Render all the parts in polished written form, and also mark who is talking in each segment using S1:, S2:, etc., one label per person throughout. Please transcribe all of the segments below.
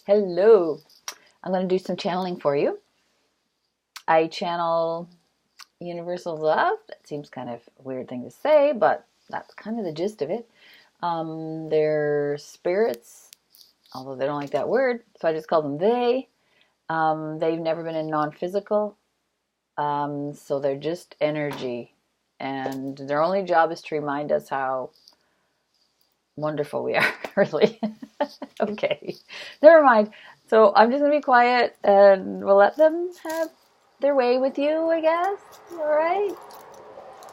S1: Hello. I'm going to do some channeling for you. I channel universal love. That seems kind of a weird thing to say, but that's kind of the gist of it. They're spirits, although they don't like that word, so I just call them they. They've never been in non-physical, so they're just energy. And their only job is to remind us how wonderful we are, really. Okay, never mind. So I'm just going to be quiet and we'll let them have their way with you, I guess. All right?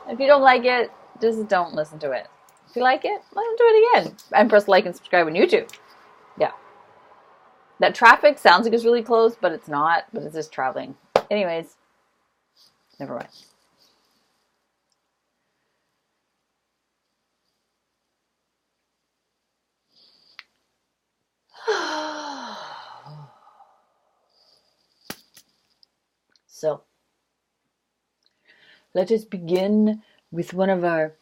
S1: If you don't like it, just don't listen to it. If you like it, listen to it again. And press like and subscribe on YouTube. Yeah. That traffic sounds like it's really close, but it's not. But it's just traveling. Anyways, never mind. So, let us begin with one of our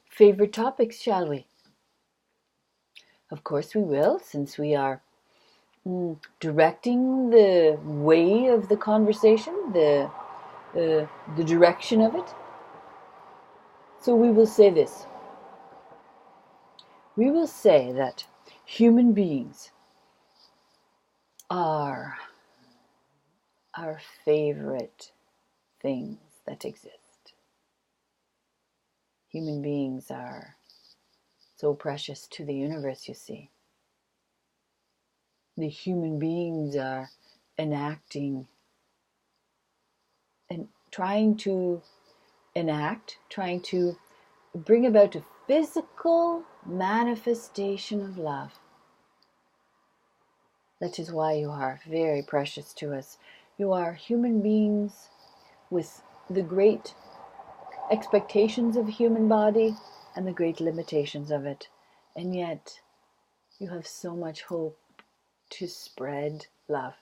S1: favorite topics, shall we? Of course we will, since we are directing the way of the conversation, the direction of it. So we will say this. We will say that human beings are our favorite things that exist. Human beings are so precious to the universe, you see. The human beings are enacting and trying to bring about a physical manifestation of love. That is why you are very precious to us. You are human beings with the great expectations of a human body and the great limitations of it. And yet, you have so much hope to spread love.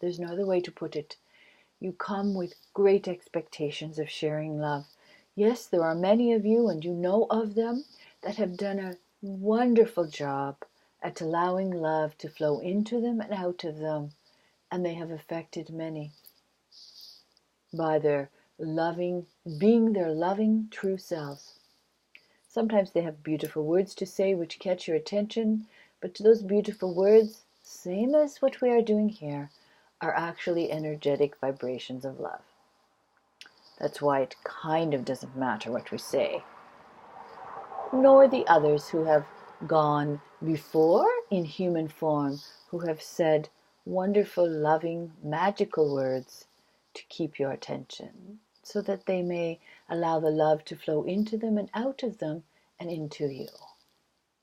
S1: There's no other way to put it. You come with great expectations of sharing love. Yes, there are many of you, and you know of them, that have done a wonderful job at allowing love to flow into them and out of them. And they have affected many by their loving, being their loving true selves. Sometimes they have beautiful words to say which catch your attention, but those beautiful words, same as what we are doing here, are actually energetic vibrations of love. That's why it kind of doesn't matter what we say. Nor the others who have gone before in human form, who have said wonderful, loving, magical words to keep your attention, so that they may allow the love to flow into them and out of them and into you.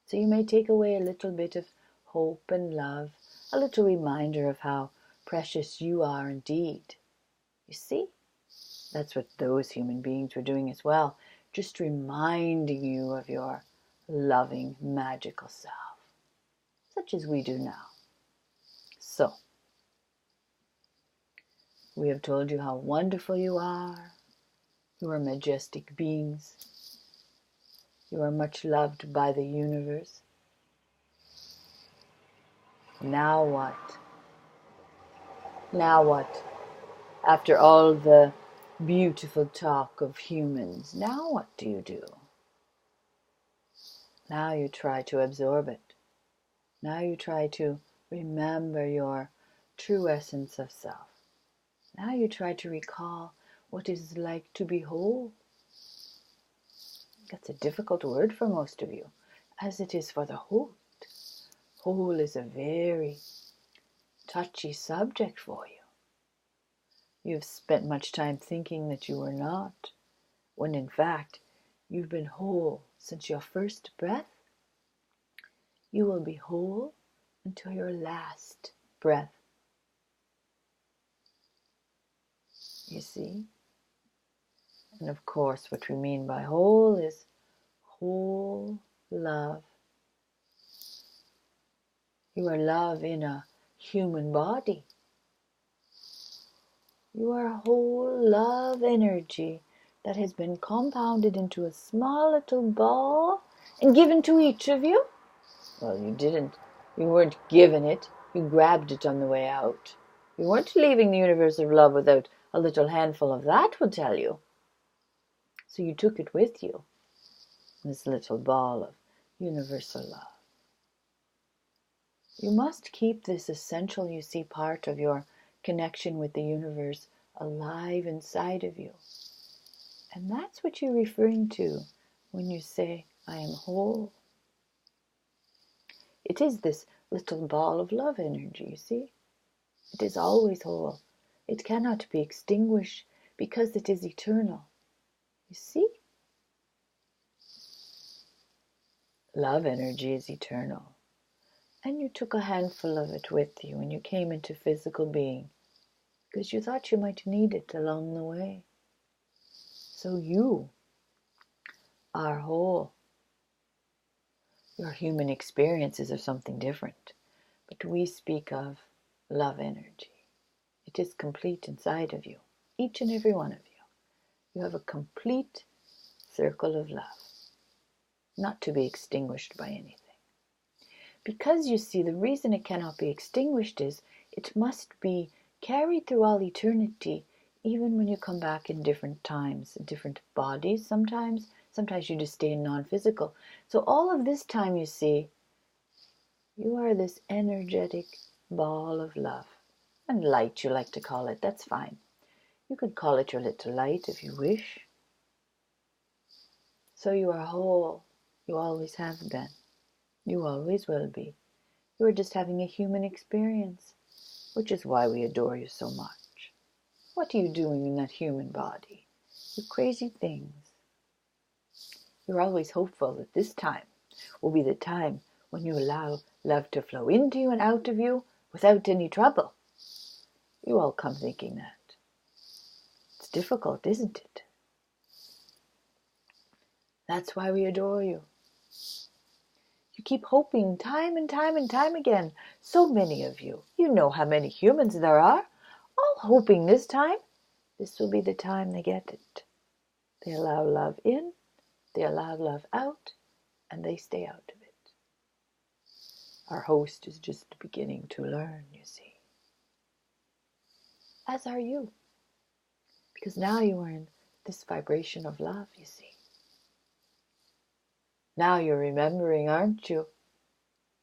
S1: So you may take away a little bit of hope and love, a little reminder of how precious you are indeed. You see? That's what those human beings were doing as well, just reminding you of your loving, magical self, such as we do now. So, we have told you how wonderful you are. You are majestic beings. You are much loved by the universe. Now what? Now what? After all the beautiful talk of humans, now what do you do? Now you try to absorb it. Now you try to remember your true essence of self. Now you try to recall what it is like to be whole. That's a difficult word for most of you, as it is for the host. Whole is a very touchy subject for you. You've spent much time thinking that you were not, when in fact you've been whole since your first breath. You will be whole until your last breath. You see? And of course, what we mean by whole is whole love. You are love in a human body. You are a whole love energy that has been compounded into a small little ball and given to each of you. Well, you didn't. You weren't given it. You grabbed it on the way out. You weren't leaving the universe of love without a little handful of that, will tell you. So you took it with you, this little ball of universal love. You must keep this essential, you see, part of your connection with the universe alive inside of you. And that's what you're referring to when you say, I am whole. It is this little ball of love energy, you see. It is always whole. It cannot be extinguished because it is eternal. You see? Love energy is eternal. And you took a handful of it with you when you came into physical being because you thought you might need it along the way. So you are whole. Your human experiences are something different, but we speak of love energy. It is complete inside of you, each and every one of you. You have a complete circle of love, not to be extinguished by anything. Because you see, the reason it cannot be extinguished is it must be carried through all eternity, even when you come back in different times, in different bodies sometimes. Sometimes you just stay in non-physical. So all of this time, you see, you are this energetic ball of love. And light, you like to call it. That's fine. You could call it your little light if you wish. So you are whole. You always have been. You always will be. You are just having a human experience, which is why we adore you so much. What are you doing in that human body? You crazy things. You're always hopeful that this time will be the time when you allow love to flow into you and out of you without any trouble. You all come thinking that. It's difficult, isn't it? That's why we adore you. You keep hoping time and time and time again. So many of you. You know how many humans there are. All hoping this time. This will be the time they get it. They allow love in. They allow love out. And they stay out of it. Our host is just beginning to learn, you see. As are you. Because now you are in this vibration of love, you see. Now you're remembering, aren't you?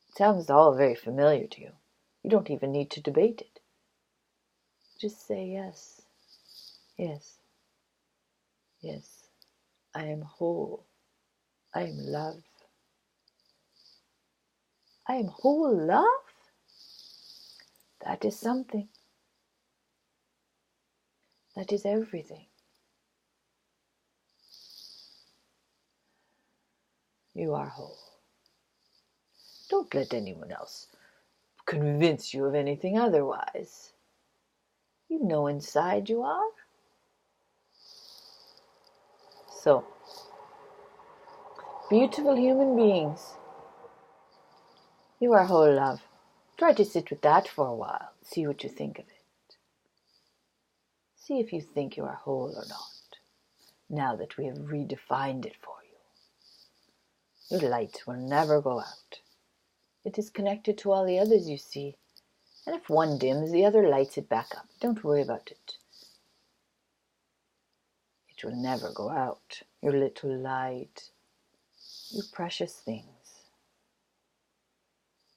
S1: It sounds all very familiar to you. You don't even need to debate it. Just say yes. Yes. Yes. I am whole. I am love. I am whole love? That is something. That is everything. You are whole. Don't let anyone else convince you of anything otherwise. You know inside you are. So, beautiful human beings, you are whole love. Try to sit with that for a while. See what you think of it. See if you think you are whole or not, now that we have redefined it for you. Your light will never go out. It is connected to all the others you see. And if one dims, the other lights it back up. Don't worry about it. It will never go out. Your little light. You precious things.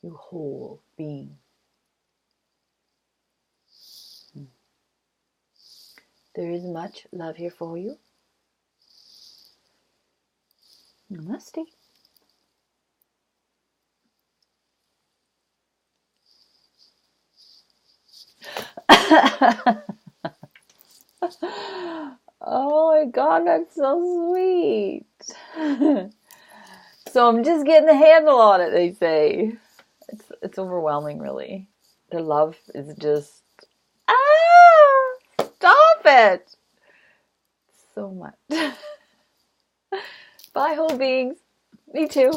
S1: You whole being. There is much love here for you. Namaste. Oh my God, that's so sweet. So I'm just getting the handle on it, they say. It's overwhelming, really. The love is just, stop it. So much. Bye, whole beings. Me too.